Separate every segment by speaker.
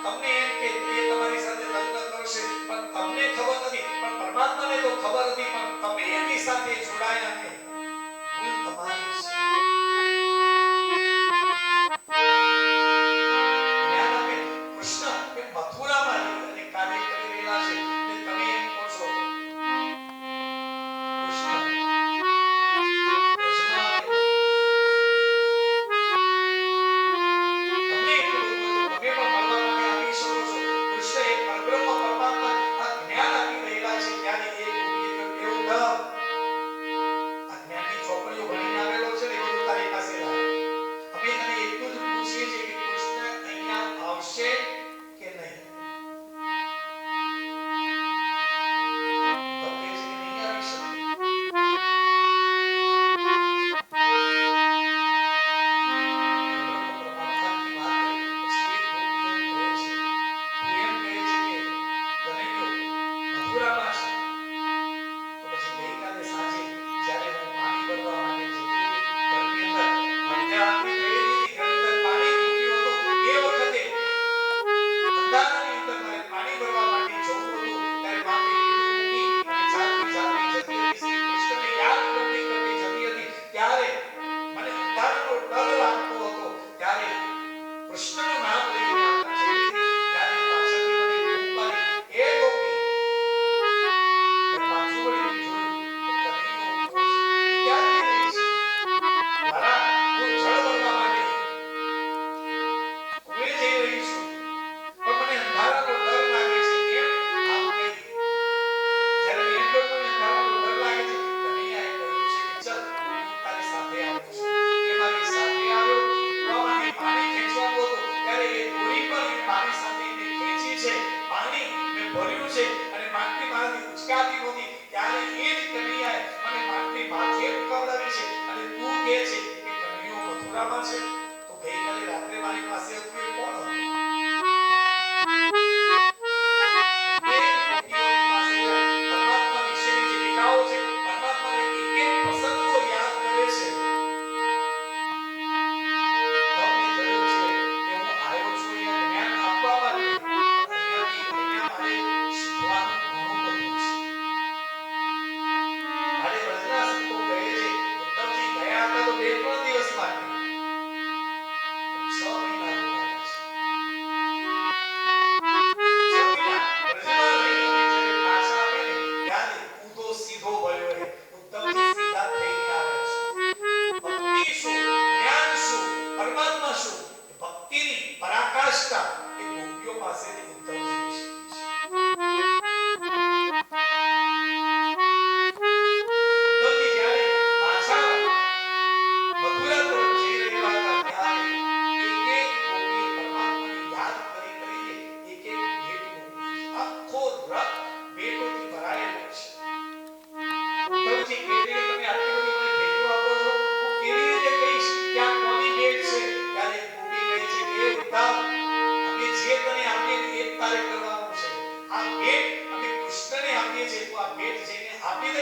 Speaker 1: તમને એમ કે એ તમારી સાથે લગ્ન કરશે, પણ તમને ખબર નથી, પણ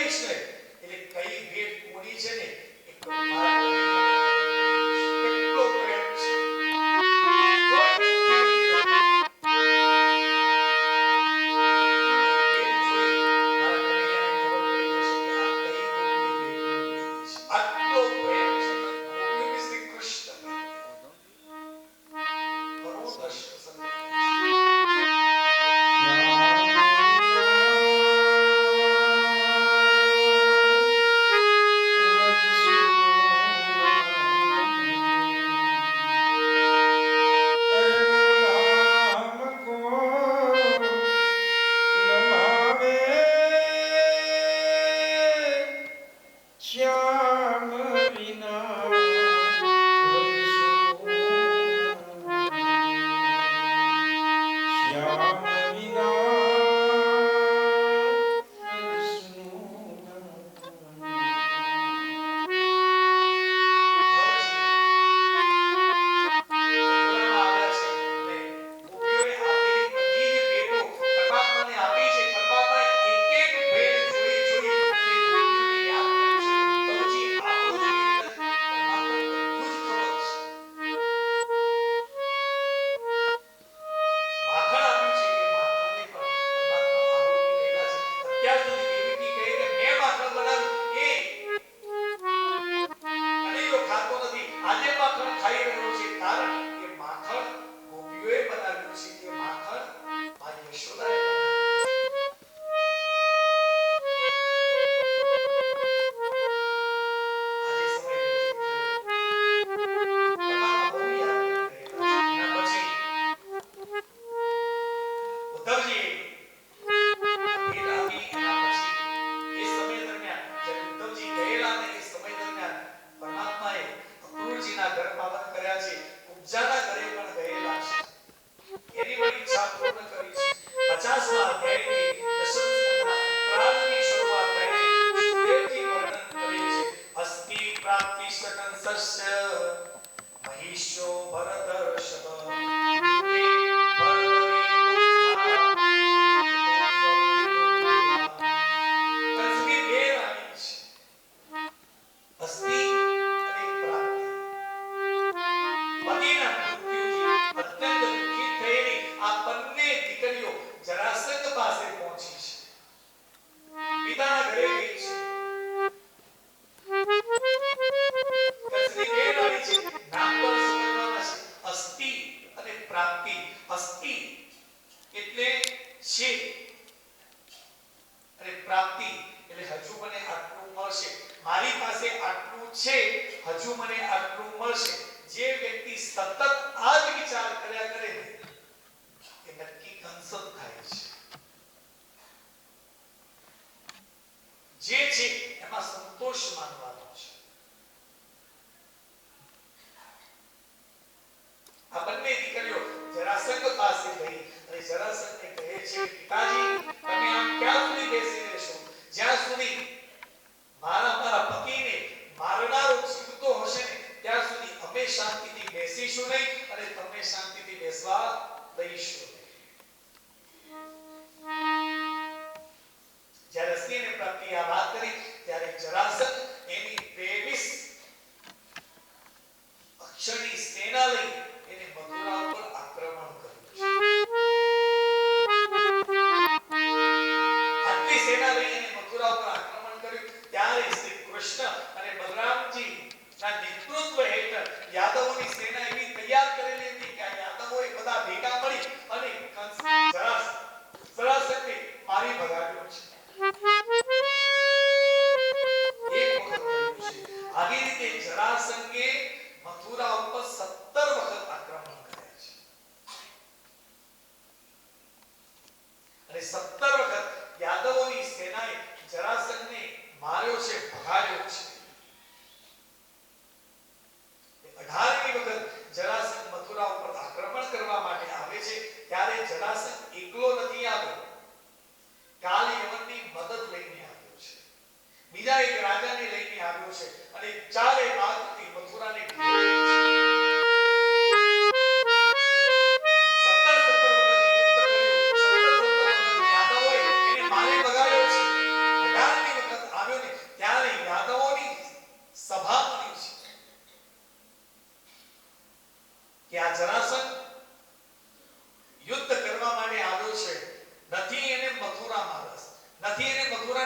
Speaker 1: દઈશ ને એટલે કઈ ભેટ કોની છે ને એ મારા કેટલો પ્રેમ છે.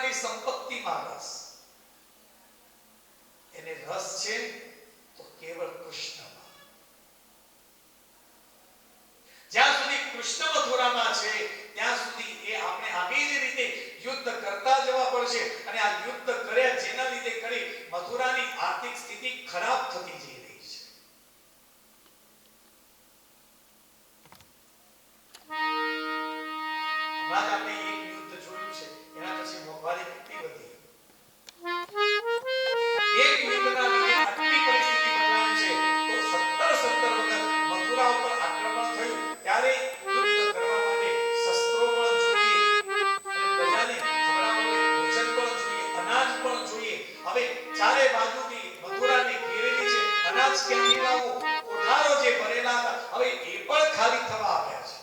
Speaker 1: મથુરાની સંપત્તિમાં રસ. એને રસ છે તો કેવળ કૃષ્ણમાં. જ્યાં સુધી કૃષ્ણ મથુરામાં છે ત્યાં સુધી એ આપણે આવી જ રીતે યુદ્ધ કરતા જવા પડશે. અને આ યુદ્ધ કર્યા જેના લીધે કરી મથુરાની આર્થિક સ્થિતિ ખરાબ થતી જઈ રહી છે. હમણાં જ આપણે એક યુદ્ધ જોયું છે, એના પછી મોંઘવારી કેટલી વધી. એક યુદ્ધના લીધે આટલી પરિસ્થિતિ બદલાઈ છે. તો 17 વખત મથુરા ઉપર આક્રમણ થયું ત્યારે યુદ્ધ કરવા માટે શસ્ત્રો પણ જોઈએ અને પ્રજાને ખવડાવવા માટે ભોજન પણ જોઈએ, અનાજ પણ જોઈએ. હવે ચારે બાજુથી મથુરાને ઘેરેલી છે. અનાજ ક્યાંથી લાવવું? કોઠારો જે ભરેલા હતા હવે એ પણ ખાલી થવા આવ્યા છે.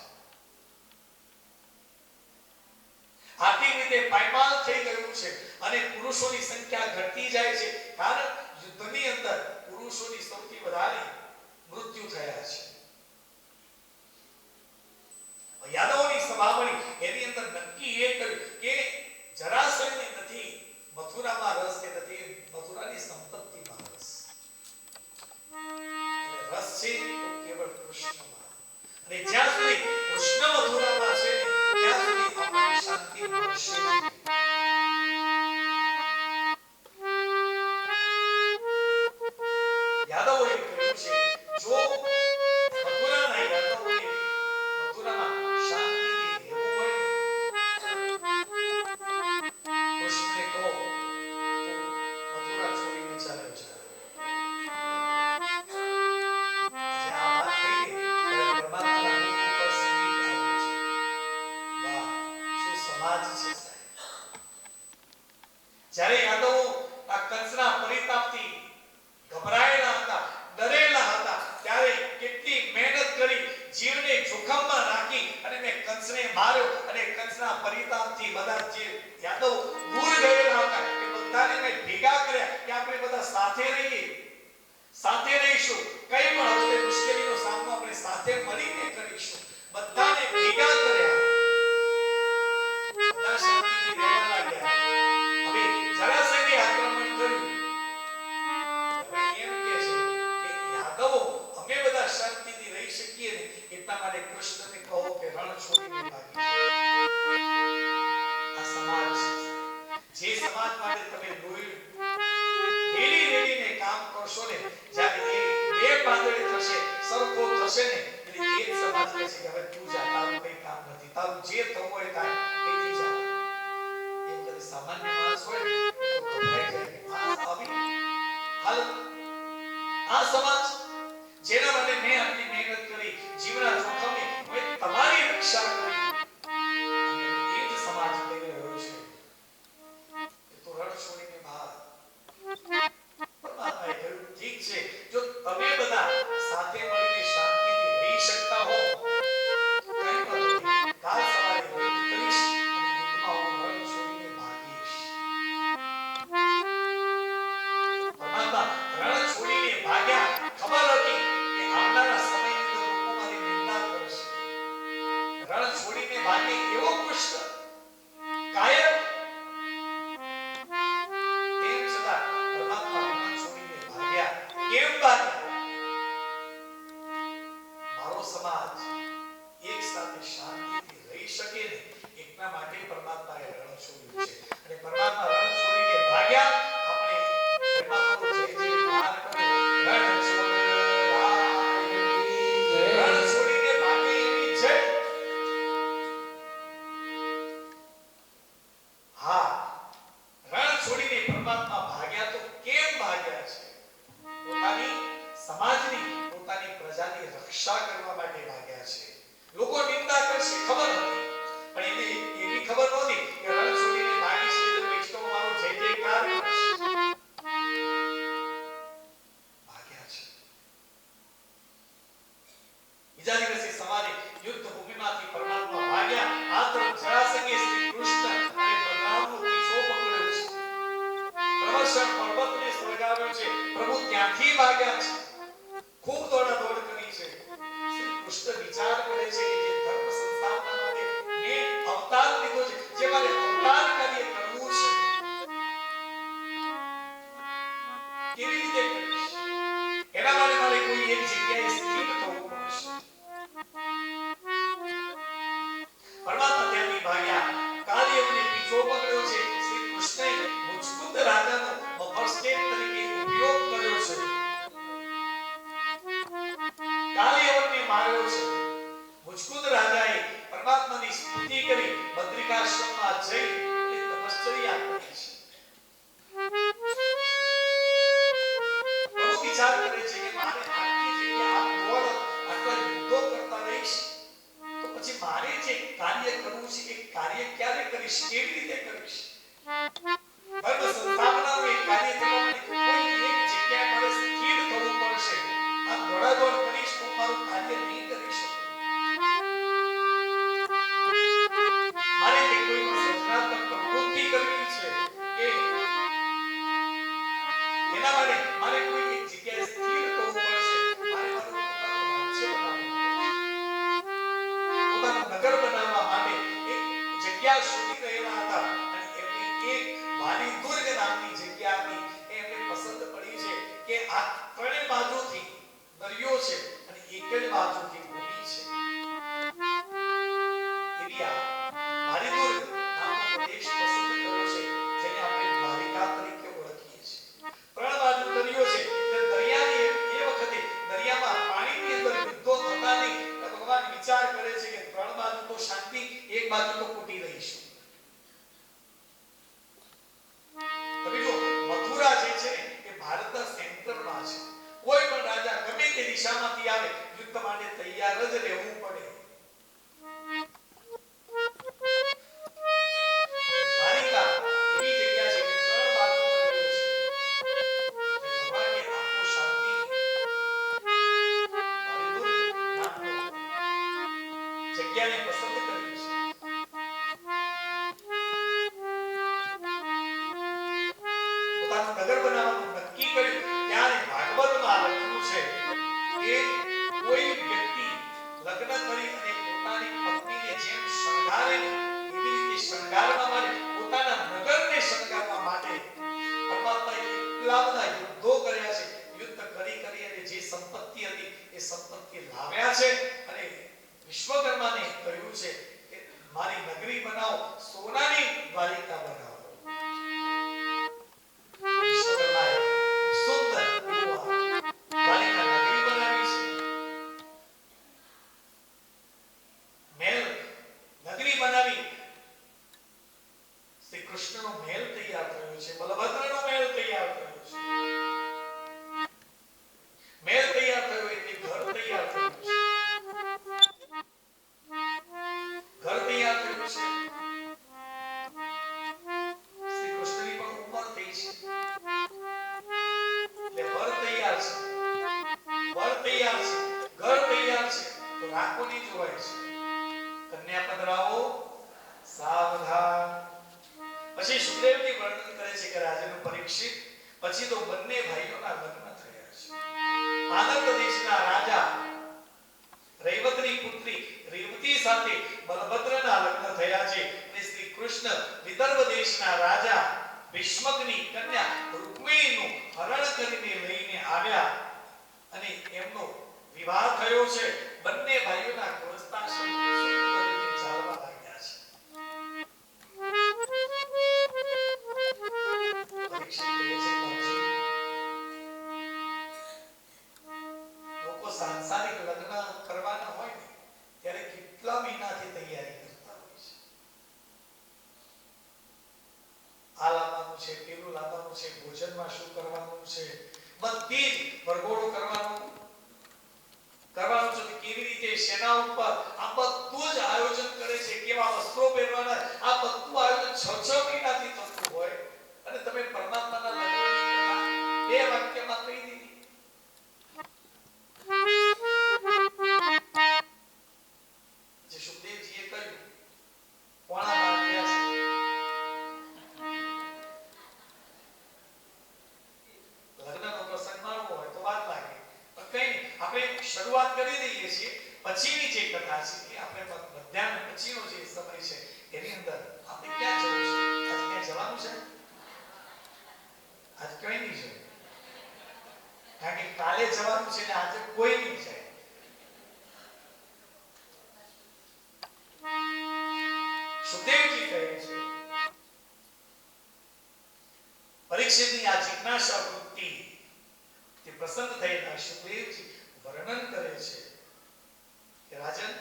Speaker 1: આર્થિક રીતે પાયમાલ થઈ ગયું છે અને પુરુષોની સંખ્યા ઘટતી જાય છે. કારણ યુદ્ધની અંદર પુરુષોની સૌથી વધારે મૃત્યુ થયા છે. યાદવોની સભા મળી, એની અંદર નક્કી એ કર્યું કે જરાસંઘને નથી મથુરામાં રસ, કે નથી મથુરાની સંપત્તિમાં રસ. રસ છે તો કેવળ કૃષ્ણમાં. અને જ્યાં સુધી કૃષ્ણ મથુરામાં છે ત્યાં સુધી આપણને શાંતિ મળશે. યાદવોએ કહ્યું છે જો મથુરાના યાદવોએ મથુરામાં શાંતિથી રહેવું હોય કૃષ્ણને કહો તો મથુરા છોડીને ચાલ્યો જાય. જ્યાં વાત થઈ ત્યારે પરમાત્માના મુખ ઉપર સ્મિત આવે છે. વાહ, શું સમાજ છે સાહેબ. જ્યારે યાદવો આ કંસના પરિતાપથી ગભરાયેલા હતા, ડરેલા હતા, ત્યારે કેટલી મહેનત કરી, જીવને જોખમમાં રાખી અને મેં કંસને માર્યો. અને કંસના પરિતાપથી બધા જે યાદવ દૂર ગયેલા હતા એ બધાને મેં ભેગા કર્યા કે આપણે બધા સાથે રહીએ, સાથે રહીશું, કઈ પણ હસ્તે મુશ્કેલીનો સામનો આપણે સાથે મળીને કરીશું. બધાને ભેગા કર્યા, બધા શાંતિથી રહેવા લાગ્યા. હવે જરાસંઘે આક્રમણ કર્યું. એમ કે છે કે યાદવો અમે બધા શાંતિથી રહી શકીએ ને એટલા માટે કૃષ્ણને કહો કે રણ છોડીને ભાગી જાઓ. આ સમાજ જે સમાજ માટે તમે લોહી રેડીને કામ કરશો ને, જ્યારે એ બે પાંદડે થશે, સરખો થશે ને, એટલે એ જ સમાજ કહે છે કે હવે તું જા, તારું કઈ કામ નથી, તારું જે થવું હોય થાય એથી જા. એમ કરે સામાન્ય માણસ હોય ને તો ગભરાઈ જાય કે આ આવી હાલ આ સમાજ જેના માટે મેં આટલી મહેનત કરી, જીવના જોખમે મેં તમારી રક્ષા કરી, અને એ જ સમાજ કહી રહ્યો છે કે તું રણ છોડીને બહાર. પરમાત્માએ કહ્યું ઠીક છે, જો તમે બધા સાથે મળીને શાંતિથી રહી શકતા હો તો કઈ વાંધો નહીં. કાલ સવારે યુદ્ધ કરીશ અને યુદ્ધમાં હું રણ છોડીને ભાગીશ. પરમાત્મા રણ છોડીને ભાગ્યા. ખબર રાજાનો બફર સ્ટેટ તરીકે ઉપયોગ કર્યો છે. કાલિયવનને માર્યો છે. મુચકુંદ રાજાએ પરમાત્માની સ્તુતિ કરી બદ્રિકાશ્રમમાં જઈ અને તપશ્ચર્યા કરી છે. પ્રભુ વિચાર કરે છે કે મારે આટલી જગ્યા આ દોડ આટલા યુદ્ધો કરતા રહીશ તો પછી મારે જે કાર્ય કરવું છે એ કાર્ય ક્યારે કરીશ, કેવી રીતે કરીશ? ધર્મ સંસ્થાપનાનું એક કાર્ય કરવા માટે કોઈ એક જગ્યાએ મારે સ્થિર થવું પડશે. આ દોડાદોડ કરીશ તો મારું કાર્ય નહીં કરી શકું. મારે જે કોઈ સર્જનાત્મક પ્રવૃત્તિ કરવી છે કે એના માટે મારે કોઈ એક જગ્યાએ સ્થિર થવું પડશે. મારે મારું પોતાનું રાજ્ય બનાવવું, પોતાનું નગર બનાવવા માટે એક જગ્યા શોધી રહેલા હતા અને એમની એક વાલીદુર્ગ નામની જગ્યા હતી. એમને પસંદ પડી છે કે આ ત્રણે બાજુથી દરિયો છે અને એક જ બાજુથી ભૂમિ છે. એરિયા વાલીદુર્ગ નામનો પ્રદેશ પસંદ કર્યો છે જેને આપણે દ્વારિકા તરીકે ઓળખીએ છીએ. ત્રણ બાજુ દરિયો છે. તે દરિયાની એ વખતે દરિયામાં પાણીની અંદર યુદ્ધો થતા નહીં. ભગવાન વિચાર કરે છે કે ત્રણ બાજુ તો શાંતિ, એક બાજુ તો કૂટી રહીશું. તમે જો મથુરા જે છે એ ભારતના સેન્ટરમાં છે. કોઈ પણ રાજા ગમે તે દિશામાંથી આવે યુદ્ધ માટે તૈયાર જ રહેવું પડે. દ્વારિકા એવી જગ્યા છે કે ત્રણ બાજુ દરિયો છે. ભગવાને આપો શાંતિ વાલીદુર્ગ નામનો જગ્યાને પસંદ કરી છે. પોતાનું નગર બનાવવાનું નક્કી કર્યું. ત્યારે ભાગવતમાં લખ્યું છે કે કોઈ વ્યક્તિ લગ્ન કરી અને પોતાની પત્નીને જેમ શણગારે એવી રીતે શણગારવા માટે, પોતાના નગરને શણગારવા માટે પરમાત્માએ એટલા બધા યુદ્ધો કર્યા છે. યુદ્ધ કરી કરી અને જે સંપત્તિ હતી એ સંપત્તિ લાવ્યા છે અને વિશ્વકર્માને કહ્યું છે કે મારી નગરી બનાવો, સોનાની દ્વારિકા બનાવો. વિશ્વકર્માએ સુંદર દ્વારિકા નગરી બનાવી છે. મહેલ નગરી બનાવી. શ્રી કૃષ્ણનો મહેલ તૈયાર થયો છે. બલભદ્રનો મહેલ તૈયાર થયો છે. મહેલ તૈયાર થયો એટલે ઘર તૈયાર થયું છે. ઘર તૈયાર થયું છે. શ્રી કૃષ્ણની પણ ઉંમર થઈ છે એટલે વર તૈયાર છે. વર તૈયાર છે, ઘર તૈયાર છે તો રાખોની જોવાય છે. કન્યા પધરાવો સાવધાન. પછી સુખદેવજી વર્ણન કરે છે કે રાજાનું પરીક્ષિત પછી તો બંને ભાઈઓના લગ્ન થયા છે. આનંદ દેશના રાજા રૈવતની પુત્રી રેવતી સાથે બલભદ્રના લગ્ન થયા છે અને શ્રી કૃષ્ણ વિદર્ભ દેશના રાજા ભીષ્મકની કન્યા રૂક્મિણીનું હરણ કરીને લઈને આવ્યા અને એમનો વિવાહ થયો છે. બંને ભાઈઓના ગૃહસ્થાશ્રમ સુંદર રીતે ચાલવા લાગ્યા છે. પરીક્ષિત કહે છે, બાપજી, લોકો સાંસારિક લગ્ન કરવાના હોય ને ત્યારે કેટલા મહિનાથી તૈયારી કરતા હોય છે. આ લાવવાનું છે, પેલું લાવવાનું છે, ભોજનમાં શું કરવાનું છે, બધી જ વરઘોડો કરવાનું છે. કેવી રીતે શેના ઉપર આ બધું જ આયોજન કરે છે. કેવા વસ્ત્રો પહેરવાના, આ બધું આયોજન 6 મહિનાથી થતું હોય અને તમે પરમાત્માના લગ્નની કથા બે વાક્યમાં કહી દીધી. જે સુખદેવજીએ કહ્યું પોણા 12 લગ્નનો પ્રસંગ માનવો હોય તો વાર લાગે પણ કઈ નહીં, આપણે શરૂઆત કરી દઈએ છીએ. પછીની જે કથા છે એ આપણે મધ્યાહન પછીનો જે સમય છે એની અંદર આપણે ક્યાં જવું છે? આજ ક્યાં જવાનું છે? આજ કઈ નહીં છે કારણ કે કાલે જવાનું છે ને આજે કોઈ નહીં જાય. સુખદેવજી કહે છે પરીક્ષિતની આ જિજ્ઞાસા વૃત્તિ તે પ્રસન્ન થયેલા સુખદેવજી વર્ણન કરે છે કે રાજન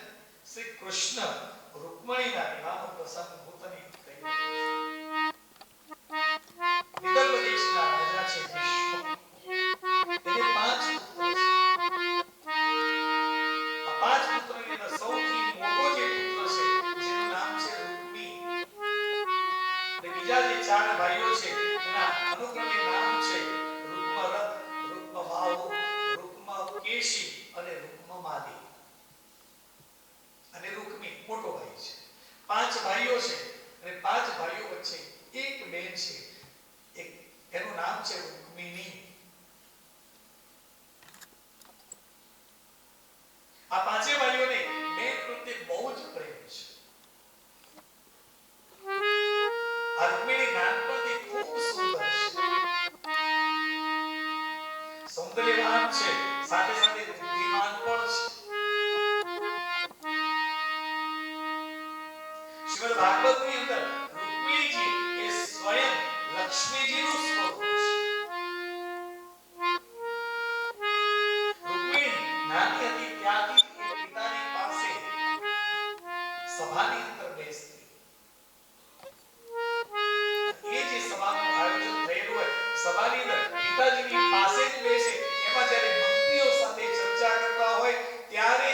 Speaker 1: શ્રી કૃષ્ણ રૂકમણીના વિવાહ પ્રસંગ ભૂતની થયો. વિદર્ભ દેશના રાજા છે ભીષ્મ. તેને 5 પુત્રો છે. આ 5 પુત્રોની અંદર સૌથી મોટો જે પુત્ર છે જેનું નામ છે રૂકમી. અને બીજા જે 4 ભાઈઓ છે એના અનુક્રમે નામ છે રૂકમરથ, રૂકમવાહુ, રૂકમકેશી અને રૂકમમાલી. અને રૂકમી મોટો ભાઈ છે. 5 ભાઈઓ છે અને 5 ભાઈઓ વચ્ચે એક બેન છે. એનું નામ છે રૂકમિણી. આ 5 ભાઈઓને બેન પ્રત્યે બહુ જ પ્રેમ છે. આ રૂકમિણી નાનપણથી ખૂબ સુંદર છે. સૌંદર્યવાન છે, સાથે સાથે બુદ્ધિમાન પણ છે. શ્રીમદ ભાગવતની અંદર રૂકમિણીજી એ સ્વયં લક્ષ્મીજીનું સ્વરૂપ છે. રૂકમિણી નાની હતી ત્યારથી એ પિતાની પાસે સભાની અંદર બેસતી. એ જે સભાનું આયોજન થયેલું હોય સભાની અંદર પિતાજીની પાસે જ બેસે. એમાં જ્યારે મંત્રીઓ સાથે ચર્ચા કરતા હોય ત્યારે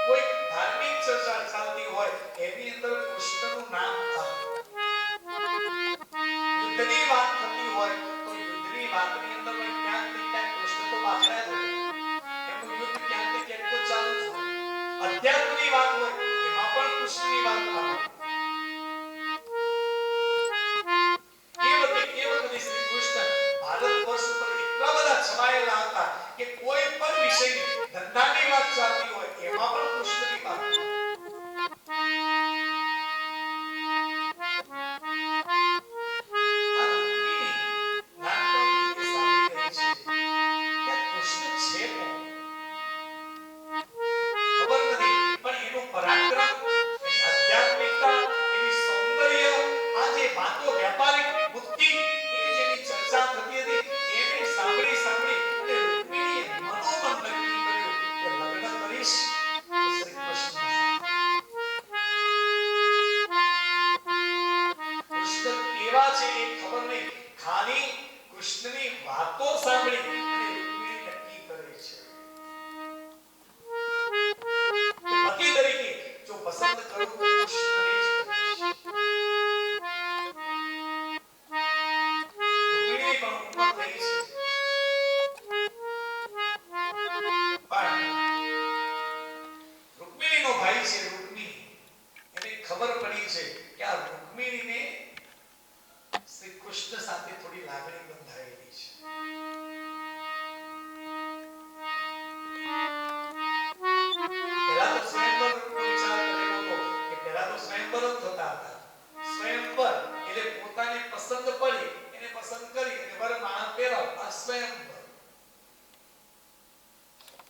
Speaker 1: કોઈ ધાર્મિક ચર્ચા ચાલતી હોય એની અંદર કૃષ્ણનું નામ આવે. યુદ્ધની વાત થતી હોય તો યુદ્ધની વાતની અંદર પણ ક્યાંક ને ક્યાંક કૃષ્ણ તો બાજરા જ હોય. એનું યુદ્ધ ક્યાંક ને ક્યાંક તો ચાલુ જ હોય. અધ્યાત્મની વાત હોય એમાં પણ કૃષ્ણની વાત આવે. એ વખતે શ્રી કૃષ્ણ ભારત વર્ષ ઉપર એટલા બધા છવાયેલા હતા કે કોઈ પણ વિષયની ધંધાની વાત ચાલતી હોય એમાં પણ કૃષ્ણની વાત આવે.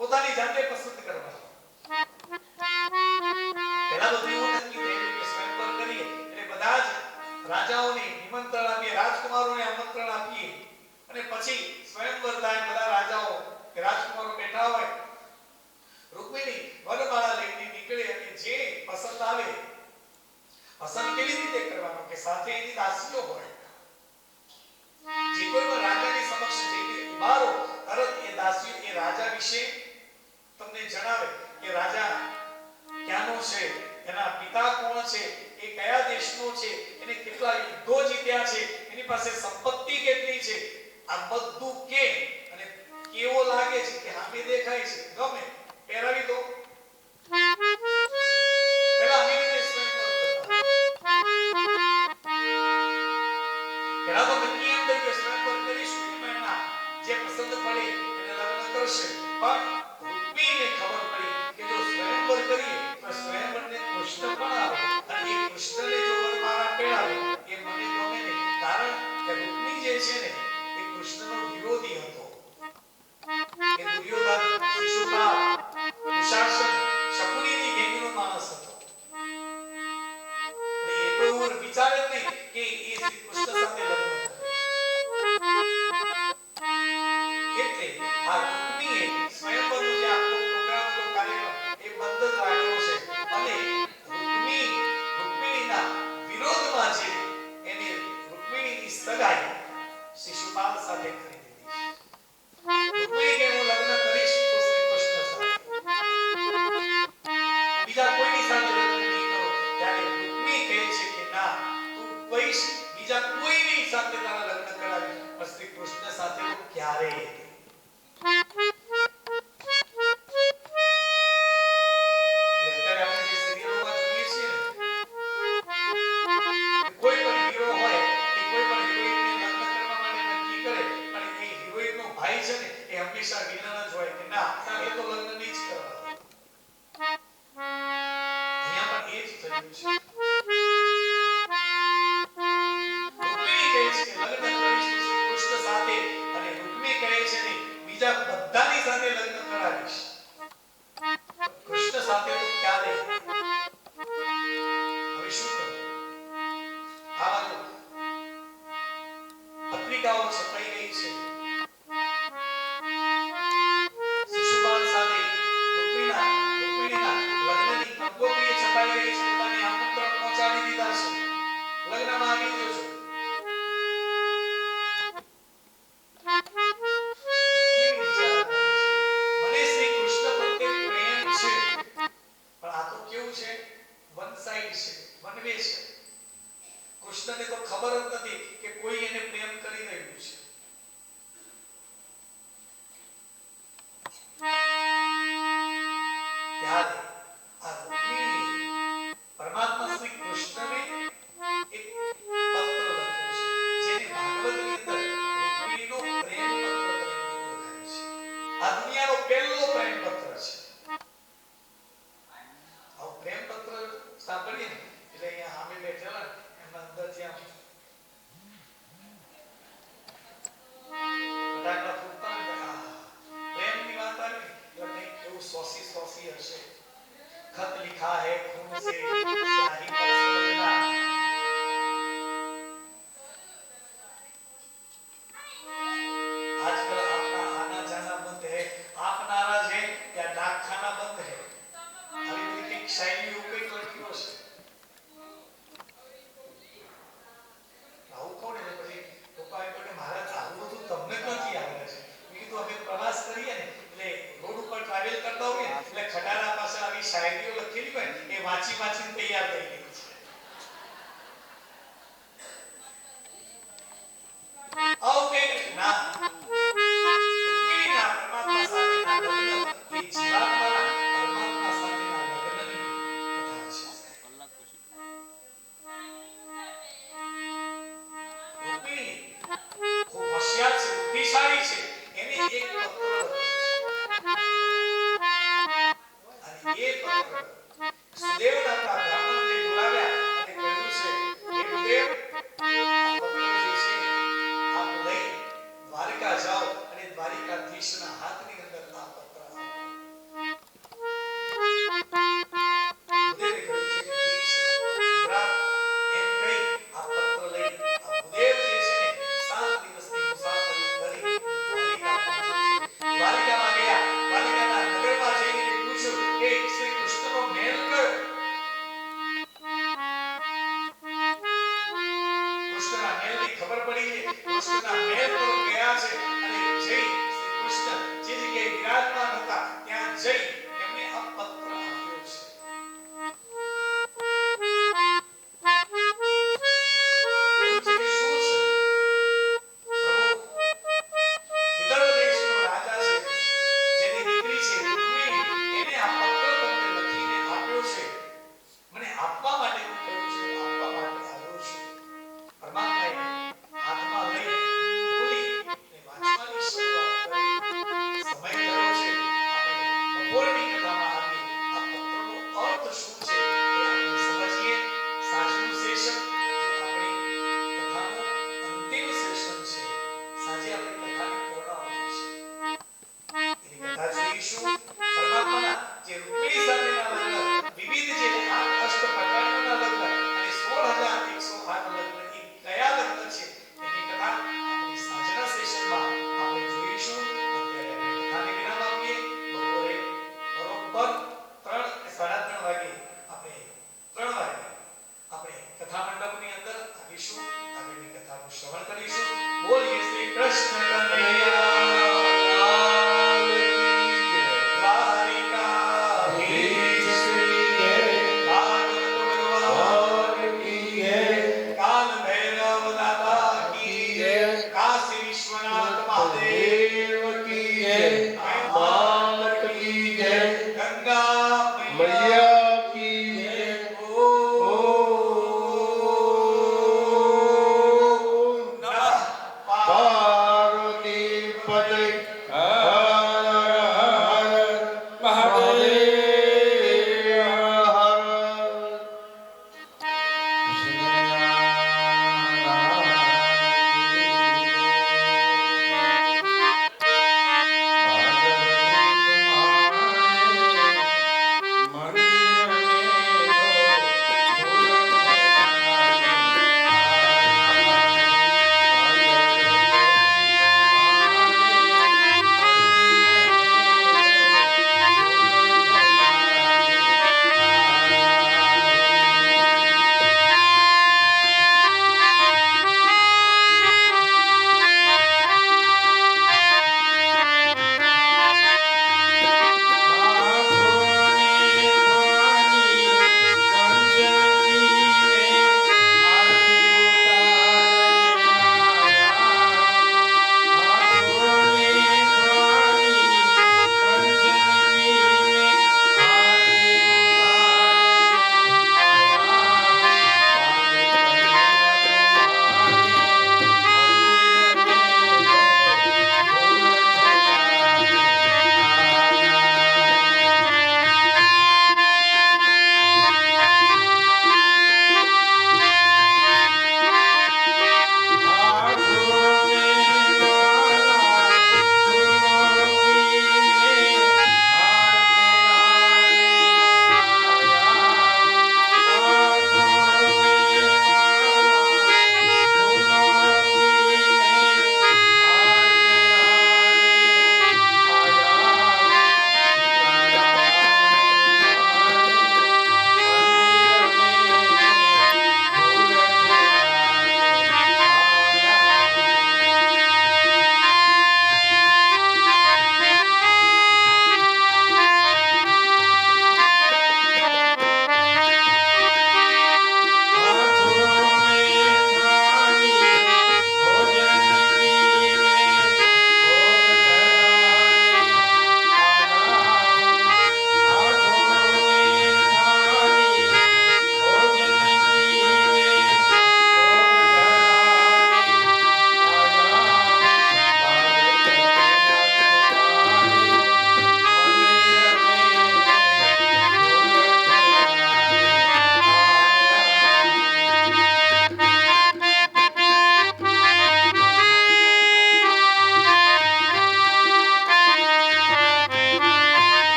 Speaker 1: પોતાની જાતે પસંદ કરવા. પહેલા બધું એવું નક્કી થયેલું કે સ્વયંવર કરીએ એટલે બધા જ રાજાઓને નિમંત્રણ આપીએ, રાજકુમારોને આમંત્રણ આપીએ અને પછી સ્વયંવર થાય. બધા રાજાઓ કે રાજકુમારો બેઠા હોય. રૂકમિણી વરમાળા લઈને નીકળે અને જે પસંદ આવે પસંદ કેવી રીતે કરવાનો કે સાથે એની દાસીઓ હોય. જે કોઈ પણ રાજાની સમક્ષ જઈને ઉભા રહો તરત એ દાસીઓ એ રાજા વિશે તમને જણાવે કે રાજા ક્યાંનો છે, એના પિતા કોણ છે, એ કયા દેશનો છે, એને કેટલા યુદ્ધો જીત્યા છે, એની પાસે સંપત્તિ કેટલી છે, આ બધું કે અને કેવો લાગે છે કે સામે દેખાય છે ગમે પહેરાવી દો. પહેલા આવી રીતે સ્વયંવર કરતા. પહેલા તો નક્કી એમ થયું કે સ્વયંવર કરીશું એમાં જે પસંદ પડે એને લગ્ન કરશે. પણ રૂકમિણીને ખબર પડી કે જો સ્વયંવર કરીએ તો સ્વયંવરને કૃષ્ણ પણ આવે અને એ કૃષ્ણને જો વરમાળા પહેરાવે એ મને ગમે નહીં. કારણ કે રૂકમિણી જે છે ને એ કૃષ્ણનો વિરોધી હતો. એ દુર્યોધન, શિશુપાલ, દુશાસન, શકુનીની ગેંગનો માણસ હતો. એ તો વિચારે જ નહીં કે એ શ્રી કૃષ્ણ સાથે લગ્ન કરે. સગાઈ શિશુપાલ સાથે કરી દીધી છે. રૂકમિણી કે હું લગ્ન કરીશ તો શ્રી કૃષ્ણ સાથે, બીજા કોઈની સાથે લગ્ન નહીં કરો. ત્યારે રૂકમિણી કહે છે કે ના, તું કહીશ બીજા કોઈની સાથે તારા લગ્ન કરાવીશ, પણ શ્રી કૃષ્ણ સાથે હું ક્યારેય નહીં. હંમેશા વિલન જ હોય કે ના એ તો લગ્ન નહીં જ કરવા. અહીંયા પણ એ જ થયું છે. રૂકમિણી કહે છે કે લગ્ન કરીશ તો શ્રી કૃષ્ણ સાથે, અને રૂકમિણી કહે છે ને બીજા બધાની સાથે લગ્ન કરાવીશ, કૃષ્ણ સાથે તો ક્યારે. હવે શું કરું? આ બાજુ પત્રિકાઓ છપાઈ ગઈ છે. કૃષ્ણને તો ખબર જ નથી કે કોઈ એને પ્રેમ કરી રહ્યું છે. ત્યારે આ રૂકમિણી પરમાત્મા શ્રી કૃષ્ણને એક પત્ર લખ્યો છે, જેને ભાગવતની અંદર રૂકમિણીનો પ્રેમ પત્ર તરીકે ઓળખાય છે. આ દુનિયાનો પહેલો પ્રેમ પત્ર છે. આ પ્રેમ પત્ર સાંભળીએ ને એટલે અહીંયા સામે બેઠેલા અંદર ત્યાં બધાના ફૂટતા પ્રેમની વાત આવી એટલે નહીં કેવું સોસી સોસી હશે. ખત લિખા હે ખૂન સે સ્યાહી પર સમજના. आजकल आपका आना जाना बंद है, आप नाराज है या डाक खाना बंद है. આવી બધી એક શાયરીઓ કઈ લખ્યો છે. ખટારા પાસે આવી શાયરીઓ લખેલી હોય એ વાંચી વાંચીને તૈયાર થઈ ગઈ છે. ઓકે ના રૂકમિણીના પરમાત્મા સાથેના લગ્ન એ જીવાત્માના પરમાત્મા સાથેના લગ્નની કથા છે. રૂકમિણી ખૂબ હોશિયાર છે, બુદ્ધિશાળી છે. એને એક પત્ર એ પત્ર સુદેવના બ્રાહ્મણને બોલાવ્યા અને કહ્યું છે કે દેવ આ પત્ર જે છે આપ લઈ દ્વારકા જાઓ અને દ્વારિકાધીશના હાથની અંદર આ પત્ર આપો. સુદેવે કહ્યું છે કે ઠીક છે વિરાટ, એમ કહી આ પત્ર લઈ આ સુદેવ જે છે ને 7 દિવસની મુસાફરી કરી દ્વારિકા પહોંચે છે. દ્વારિકામાં ગયા, દ્વારિકાના નગરમાં જઈને પૂછ્યું કે શ્રી કૃષ્ણનો મહેલ કયો? કૃષ્ણના મહેલની ખબર પડી છે. કૃષ્ણના મહેલ પર ગયા છે અને જઈ શ્રી કૃષ્ણ જે જગ્યાએ વિરાજમાન હતા ત્યાં જઈ એમને આ પત્ર આપ્યો છે. બપોરની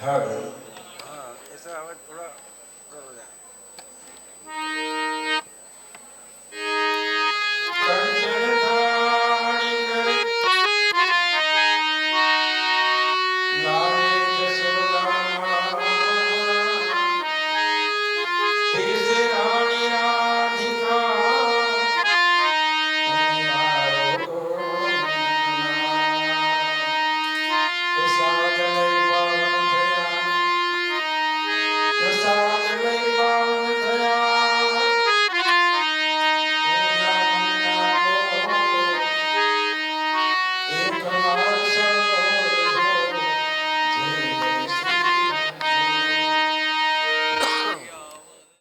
Speaker 2: હવે